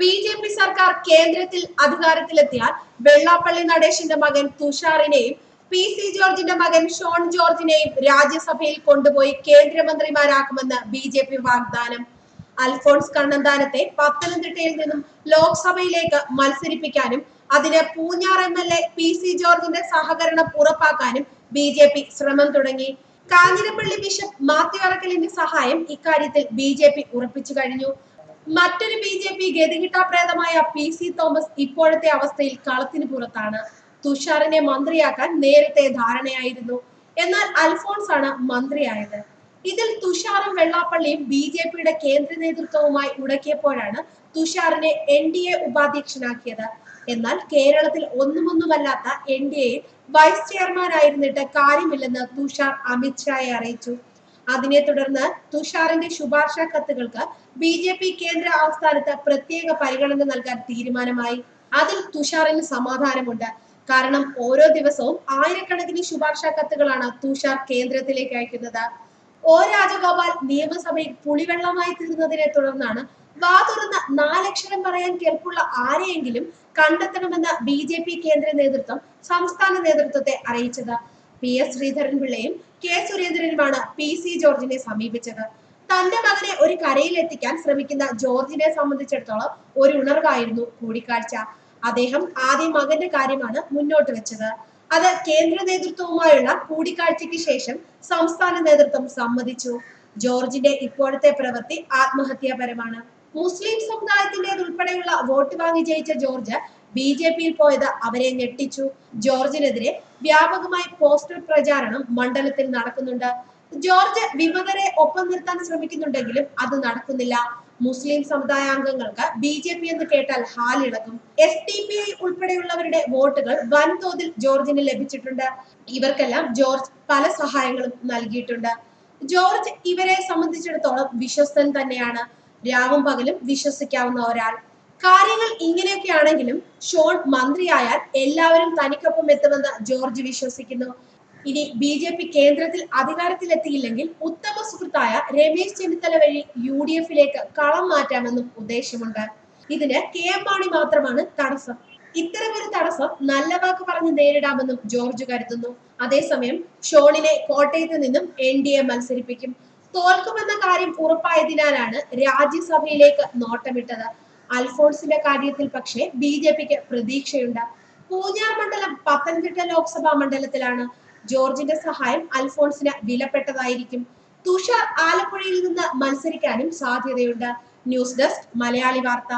BJP സർക്കാർ കേന്ദ്രത്തിൽ അധികാരത്തിലെത്തിയാൽ വെള്ളാപ്പള്ളി നടേശന്റെ മകൻ തുഷാറിനെയും പി.സി. ജോർജിന്റെ മകൻ ഷോൺ ജോർജിനെയും രാജ്യസഭയിൽ കൊണ്ടുപോയി കേന്ദ്രമന്ത്രിമാരാക്കുമെന്ന് ബി.ജെ.പി വാഗ്ദാനം. അൽഫോൺസ് കണ്ണന്താനത്തെ പത്തനംതിട്ടയിൽ നിന്നും ലോക്സഭയിലേക്ക് മത്സരിപ്പിക്കാനും അതിന് പൂഞ്ഞാർ എം.എൽ.എ പി.സി. ജോർജിന്റെ സഹകരണം ഉറപ്പാക്കാനും ബി.ജെ.പി ശ്രമം തുടങ്ങി. കാഞ്ഞിരപ്പള്ളി ബിഷപ്പ് മാത്യു അറക്കലിന്റെ സഹായം ഇക്കാര്യത്തിൽ ബി.ജെ.പി ഉറപ്പിച്ചു കഴിഞ്ഞു. മറ്റൊരു ബി.ജെ.പി ഗതികിട്ടാപ്രേതമായ പി.സി. തോമസ് ഇപ്പോഴത്തെ അവസ്ഥയിൽ കളത്തിന് പുറത്താണ്. തുഷാറിനെ മന്ത്രിയാക്കാൻ നേരത്തെ ധാരണയായിരുന്നു. എന്നാൽ അൽഫോൺസ് ആണ് മന്ത്രിയായത്. ഇതിൽ തുഷാറും വെള്ളാപ്പള്ളിയും ബി.ജെ.പിയുടെ കേന്ദ്ര നേതൃത്വവുമായി ഉടക്കിയപ്പോഴാണ് തുഷാറിനെ എൻ.ഡി.എ ഉപാധ്യക്ഷനാക്കിയത്. എന്നാൽ കേരളത്തിൽ ഒന്നുമല്ലാത്ത എൻ.ഡി.എയിൽ വൈസ് ചെയർമാൻ ആയിരുന്നിട്ട് കാര്യമില്ലെന്ന് തുഷാർ അമിത്ഷായെ അറിയിച്ചു. അതിനെ തുടർന്ന് തുഷാറിന്റെ ശുപാർശ കത്തുകൾക്ക് ബി.ജെ.പി കേന്ദ്ര ആസ്ഥാനത്ത് പ്രത്യേക പരിഗണന നൽകാൻ തീരുമാനമായി. അതിൽ തുഷാറിന് സമാധാനമുണ്ട്. കാരണം ഓരോ ദിവസവും ആയിരക്കണക്കിന് ശുപാർശ കത്തുകളാണ് തുഷാർ കേന്ദ്രത്തിലേക്ക് അയക്കുന്നത്. ഒ രാജഗോപാൽ നിയമസഭയിൽ പുളിവെള്ളമായി തീർന്നതിനെ തുടർന്നാണ് വാ തുറന്ന് നാലക്ഷരം പറയാൻ കെൽപ്പുള്ള ആരെയെങ്കിലും കണ്ടെത്തണമെന്ന് ബി.ജെ.പി കേന്ദ്ര നേതൃത്വം സംസ്ഥാന നേതൃത്വത്തെ അറിയിച്ചത്. പി.എസ്. ശ്രീധരൻപിള്ളയും കെ. സുരേന്ദ്രനുമാണ് പി.സി. ജോർജിനെ സമീപിച്ചത്. തന്റെ മകനെ ഒരു കരയിലെത്തിക്കാൻ ശ്രമിക്കുന്ന ജോർജിനെ സംബന്ധിച്ചിടത്തോളം ഒരു ഉണർവായിരുന്നു കൂടിക്കാഴ്ച. അദ്ദേഹം ആദ്യം മകന്റെ കാര്യമാണ് മുന്നോട്ട് വെച്ചത്. അത് കേന്ദ്ര നേതൃത്വവുമായുള്ള കൂടിക്കാഴ്ചയ്ക്ക് ശേഷം സംസ്ഥാന നേതൃത്വം സമ്മതിച്ചു. ജോർജിന്റെ ഇപ്പോഴത്തെ പ്രവൃത്തി ആത്മഹത്യാപരമാണ്. മുസ്ലിം സമുദായത്തിന്റേതുൾപ്പെടെയുള്ള വോട്ട് വാങ്ങി ജയിച്ച ജോർജ് ബി.ജെ.പിയിൽ പോയത് അവരെ ഞെട്ടിച്ചു. ജോർജിനെതിരെ വ്യാപകമായി പോസ്റ്റർ പ്രചാരണം മണ്ഡലത്തിൽ നടക്കുന്നുണ്ട്. ജോർജ് വിമതരെ ഒപ്പം നിർത്താൻ ശ്രമിക്കുന്നുണ്ടെങ്കിലും അത് നടക്കുന്നില്ല. മുസ്ലിം സമുദായാംഗങ്ങൾക്ക് ബി.ജെ.പി എന്ന് കേട്ടാൽ ഹാലിളകും. എസ്.ഡി.പി.ഐ ഉൾപ്പെടെയുള്ളവരുടെ വോട്ടുകൾ വൻതോതിൽ ജോർജിന് ലഭിച്ചിട്ടുണ്ട്. ഇവർക്കെല്ലാം ജോർജ് പല സഹായങ്ങളും നൽകിയിട്ടുണ്ട്. ജോർജ് ഇവരെ സംബന്ധിച്ചിടത്തോളം വിശ്വസ്തൻ തന്നെയാണ്. രാവും പകലും വിശ്വസിക്കാവുന്ന ഒരാൾ. കാര്യങ്ങൾ ഇങ്ങനെയൊക്കെയാണെങ്കിലും ഷോൺ മന്ത്രിയായാൽ എല്ലാവരും തനിക്കൊപ്പം എത്തുമെന്ന് ജോർജ് വിശ്വസിക്കുന്നു. ഇനി ബി.ജെ.പി കേന്ദ്രത്തിൽ അധികാരത്തിലെത്തിയില്ലെങ്കിൽ ഉത്തമ സുഹൃത്തായ രമേശ് ചെന്നിത്തല വഴി യു.ഡി.എഫിലേക്ക് കളം മാറ്റാമെന്നും ഉദ്ദേശമുണ്ട്. ഇതിന് കെ.എം. മാണി മാത്രമാണ് തടസ്സം. ഇത്തരമൊരു തടസ്സം നല്ല വാക്ക് പറഞ്ഞ് നേരിടാമെന്നും ജോർജ് കരുതുന്നു. അതേസമയം ഷോണിനെ കോട്ടയത്ത് നിന്നും എൻ.ഡി.എ മത്സരിപ്പിക്കും. തോൽക്കുമെന്ന കാര്യം ഉറപ്പായതിനാലാണ് രാജ്യസഭയിലേക്ക് നോട്ടമിട്ടത്. അൽഫോൺസിന്റെ കാര്യത്തിൽ പക്ഷേ ബി.ജെ.പിക്ക് പ്രതീക്ഷയുണ്ട്. പൂഞ്ഞാർ മണ്ഡലം പത്തനംതിട്ട ലോക്സഭാ മണ്ഡലത്തിലാണ്. ജോർജിന്റെ സഹായം അൽഫോൺസിന് വിലപ്പെട്ടതായിരിക്കും. തുഷാർ ആലപ്പുഴയിൽ നിന്ന് മത്സരിക്കാനും സാധ്യതയുണ്ട്. ന്യൂസ് ഡെസ്ക് മലയാളി വാർത്ത.